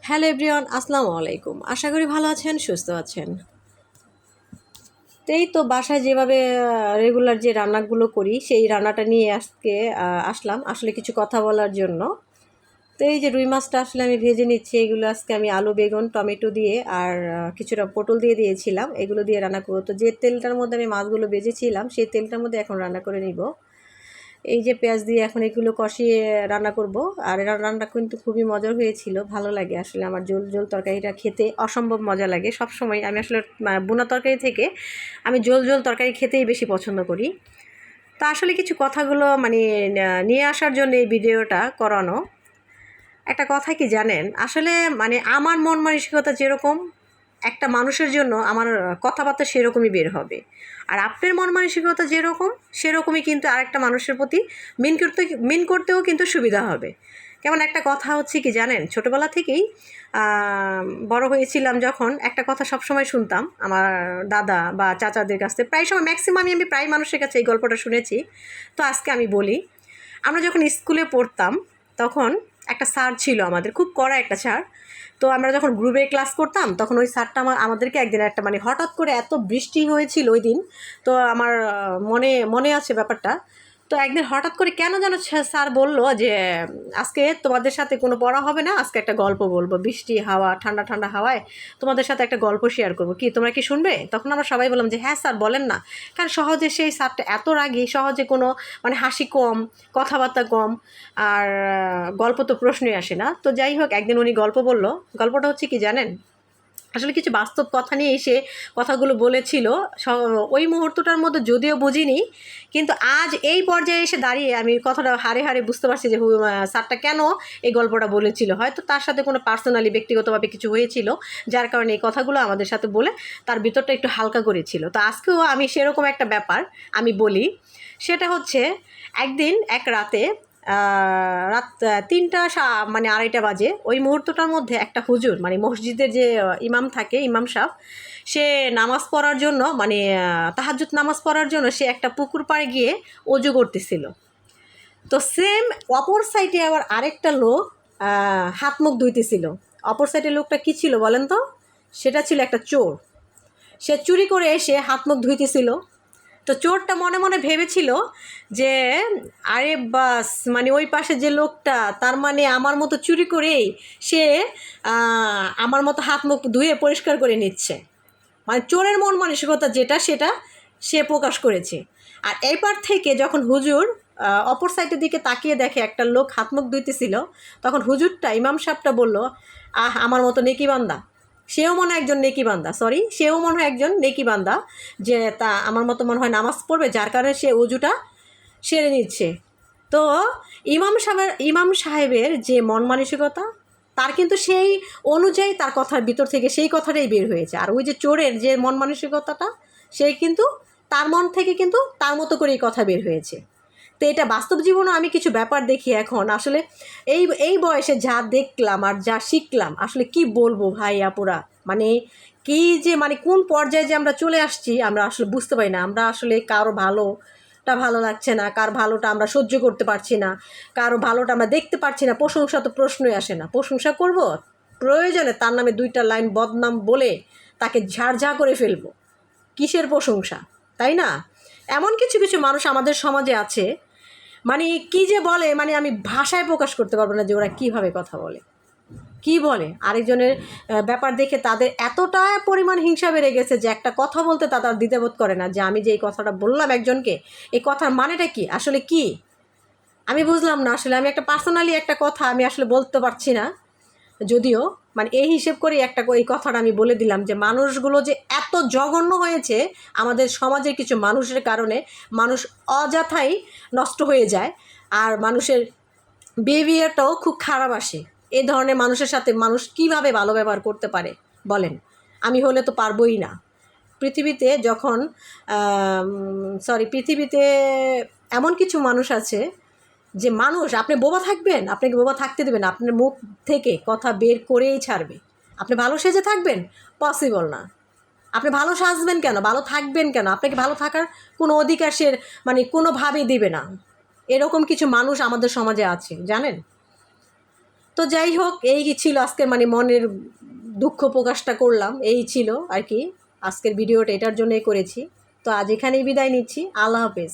Hello everyone, আসসালামু আলাইকুম। আশা করি ভালো আছেন, সুস্থ আছেন। তো এই তো বাসায় যেভাবে রেগুলার যে রান্নাগুলো করি সেই রান্নাটা নিয়ে আজকে আসলাম আসলে কিছু কথা বলার জন্য। তো এই যে রুই মাছটা আসলে আমি ভেজে নিচ্ছি, এগুলো আজকে আমি আলু, বেগুন, টমেটো দিয়ে আর কিছুটা পটল দিয়ে দিয়েছিলাম, এগুলো দিয়ে রান্না করবো। তো যে তেলটার মধ্যে আমি মাছগুলো ভেজেছিলাম সেই তেলটার মধ্যে এখন রান্না করে নিব। এই যে পেঁয়াজ দিয়ে এখন এগুলো কষিয়ে রান্না করব। আর এরা রান্না কিন্তু খুবই মজার হয়েছিল, ভালো লাগে আসলে। আমার ঝোল ঝোল তরকারিটা খেতে অসম্ভব মজা লাগে সব সময়। আমি আসলে বোনা তরকারি থেকে আমি ঝোল ঝোল তরকারি খেতেই বেশি পছন্দ করি। তা আসলে কিছু কথাগুলো নিয়ে আসার জন্য এই ভিডিওটা করানো। একটা কথা কি জানেন, আসলে আমার মন মানসিকতা যেরকম, একটা মানুষের জন্য আমার কথাবার্তা সেরকমই বের হবে। আর আপনার মন মানসিকতা যেরকম সেরকমই কিন্তু আরেকটা মানুষের প্রতি মিন করতেও কিন্তু সুবিধা হবে। কেমন একটা কথা হচ্ছে কি জানেন, ছোটোবেলা থেকেই বড় হয়েছিলাম যখন, একটা কথা সবসময় শুনতাম আমার দাদা বা চাচাদের কাছ থেকে। প্রায় সময় ম্যাক্সিমামই আমি প্রায় মানুষের কাছে এই গল্পটা শুনেছি। তো আজকে আমি বলি। আমরা যখন স্কুলে পড়তাম তখন একটা স্যার ছিল আমাদের, খুব কড়া একটা স্যার। তো আমরা যখন গ্রুপে ক্লাস করতাম তখন ওই স্যারটা আমাদেরকে একদিন একটা হঠাৎ করে এত বৃষ্টি হয়েছিল ওই দিন। তো আমার মনে মনে আছে ব্যাপারটা। তো একদিন হঠাৎ করে কেন যেন স্যার বলল যে আজকে তোমাদের সাথে কোনো পড়া হবে না, আজকে একটা গল্প বলবো, বৃষ্টি হাওয়া ঠান্ডা ঠান্ডা হাওয়ায় তোমাদের সাথে একটা গল্প শেয়ার করবো, কি তোমরা কি শুনবে? তখন আমরা সবাই বললাম যে হ্যাঁ স্যার বলেন না। কারণ সহজে সেই স্যারটা এত রাগী, সহজে কোনো হাসি কম, কথাবার্তা কম, আর গল্প তো প্রশ্নই আসে না। তো যাই হোক, একদিন উনি গল্প বলল। গল্পটা হচ্ছে কি জানেন, আসলে কিছু বাস্তব কথা নিয়ে এসে কথাগুলো বলেছিল। ওই মুহূর্তটার মধ্যে যদিও বুঝিনি, কিন্তু আজ এই পর্যায়ে এসে দাঁড়িয়ে আমি কথাটা হাড়ে হাড়ে বুঝতে পারছি যে স্যারটা কেন এই গল্পটা বলেছিল। হয়তো তার সাথে কোনো পার্সোনালি ব্যক্তিগতভাবে কিছু হয়েছিল, যার কারণে এই কথাগুলো আমাদের সাথে বলে তার ভিতরটা একটু হালকা করেছিল। তো আজকেও আমি সেরকম একটা ব্যাপার আমি বলি। সেটা হচ্ছে, একদিন এক রাতে রাত 3টা আড়াইটা বাজে, ওই মুহূর্তটার মধ্যে একটা হুজুর মসজিদের যে ইমাম থাকে, ইমাম সাহেব, সে নামাজ পড়ার জন্য তাহাজ্জুদ নামাজ পড়ার জন্য সে একটা পুকুর পাড়ে গিয়ে অজু করতেছিল। তো সেম অপর সাইডে আবার আরেকটা লোক হাত মুখ ধুইতেছিল। অপর সাইডের লোকটা কী ছিল বলেন তো? সেটা ছিল একটা চোর। সে চুরি করে এসে হাত মুখ ধুইতেছিল। তো চোরটা মনে মনে ভেবেছিল যে আরে বাস, ওই পাশে যে লোকটা, তার আমার মতো চুরি করেই সে আমার মতো হাত মুখ ধুয়ে পরিষ্কার করে নিচ্ছে। চোরের মন মানসিকতা যেটা, সেটা সে প্রকাশ করেছে। আর এইবার থেকে যখন হুজুর অপর সাইডের দিকে তাকিয়ে দেখে একটা লোক হাত মুখ ধুইতেছিল, তখন হুজুরটা, ইমাম সাহেবটা বলল, আমার মতো নেকি বান্দা। সেও মনে হয় একজন নেকি বান্দা, সেও মনে হয় একজন নেকি বান্দা, যে তা আমার মতো মনে হয় নামাজ পড়বে, যার কারণে সে উজুটা সেরে নিচ্ছে। তো ইমাম সাহেবের যে মন মানসিকতা, তার কিন্তু সেই অনুযায়ী তার কথার ভিতর থেকে সেই কথাটাই বের হয়েছে। আর ওই যে চোরের যে মন মানসিকতাটা, সেই কিন্তু তার মন থেকে কিন্তু তার মতো করেই কথা বের হয়েছে। তো এটা বাস্তব জীবনে আমি কিছু ব্যাপার দেখি এখন আসলে। এই বয়সে যা দেখলাম আর যা শিখলাম, আসলে কি বলবো ভাই আপুরা, কি যে কোন পর্যায়ে যে আমরা চলে আসছি আমরা আসলে বুঝতে পারি না। আমরা আসলে কারো ভালোটা ভালো লাগছে না, কার ভালোটা আমরা সহ্য করতে পারছি না, কারো ভালোটা আমরা দেখতে পারছি না। প্রশংসা তো প্রশ্নই আসে না। প্রশংসা করব, প্রয়োজনে তার নামে 2টা লাইন বদনাম বলে তাকে ঝাড়ঝাড় করে ফেলবো। কিসের প্রশংসা, তাই না? এমন কিছু কিছু মানুষ আমাদের সমাজে আছে, কি যে বলে, আমি ভাষায় প্রকাশ করতে পারবো না যে ওরা কীভাবে কথা বলে, কি বলে। আরেকজনের ব্যাপার দেখে তাদের এতটা পরিমাণ হিংসা বেড়ে গেছে যে একটা কথা বলতে তারা দ্বিধাবোধ করে না, যে আমি যে এই কথাটা বললাম একজনকে, এই কথার মানেটা কি, আসলে কি আমি বুঝলাম না। আসলে আমি একটা পার্সোনালি একটা কথা আমি আসলে বলতে পারছি না, যদিও এই হিসেব করে এই কথাটা আমি বলে দিলাম যে মানুষগুলো যে এত জঘন্য হয়েছে, আমাদের সমাজের কিছু মানুষের কারণে মানুষ অযথাই নষ্ট হয়ে যায়। আর মানুষের বিহেভিয়ারটাও খুব খারাপ আসে। এই ধরনের মানুষের সাথে মানুষ কিভাবে ভালো ব্যবহার করতে পারে বলেন? আমি হলে তো পারবই না। পৃথিবীতে যখন পৃথিবীতে এমন কিছু মানুষ আছে যে মানুষ, আপনি বোবা থাকবেন, আপনাকে বোবা থাকতে দেবেন, আপনার মুখ থেকে কথা বের করেই ছাড়বে। আপনি ভালো সেজে থাকবেন, পসিবল না। আপনি ভালো সাজবেন কেন, ভালো থাকবেন কেন, আপনাকে ভালো থাকার কোনো অধিকার সে কোনোভাবেই দেবে না। এরকম কিছু মানুষ আমাদের সমাজে আছে, জানেন? তো যাই হোক, এই ছিল আজকের মানে মনের দুঃখ প্রকাশটা করলাম, এই ছিল আর কি আজকের ভিডিওটা, এটার জন্যই করেছি। তো আজ এখানেই বিদায় নিচ্ছি, আল্লাহ হাফেজ।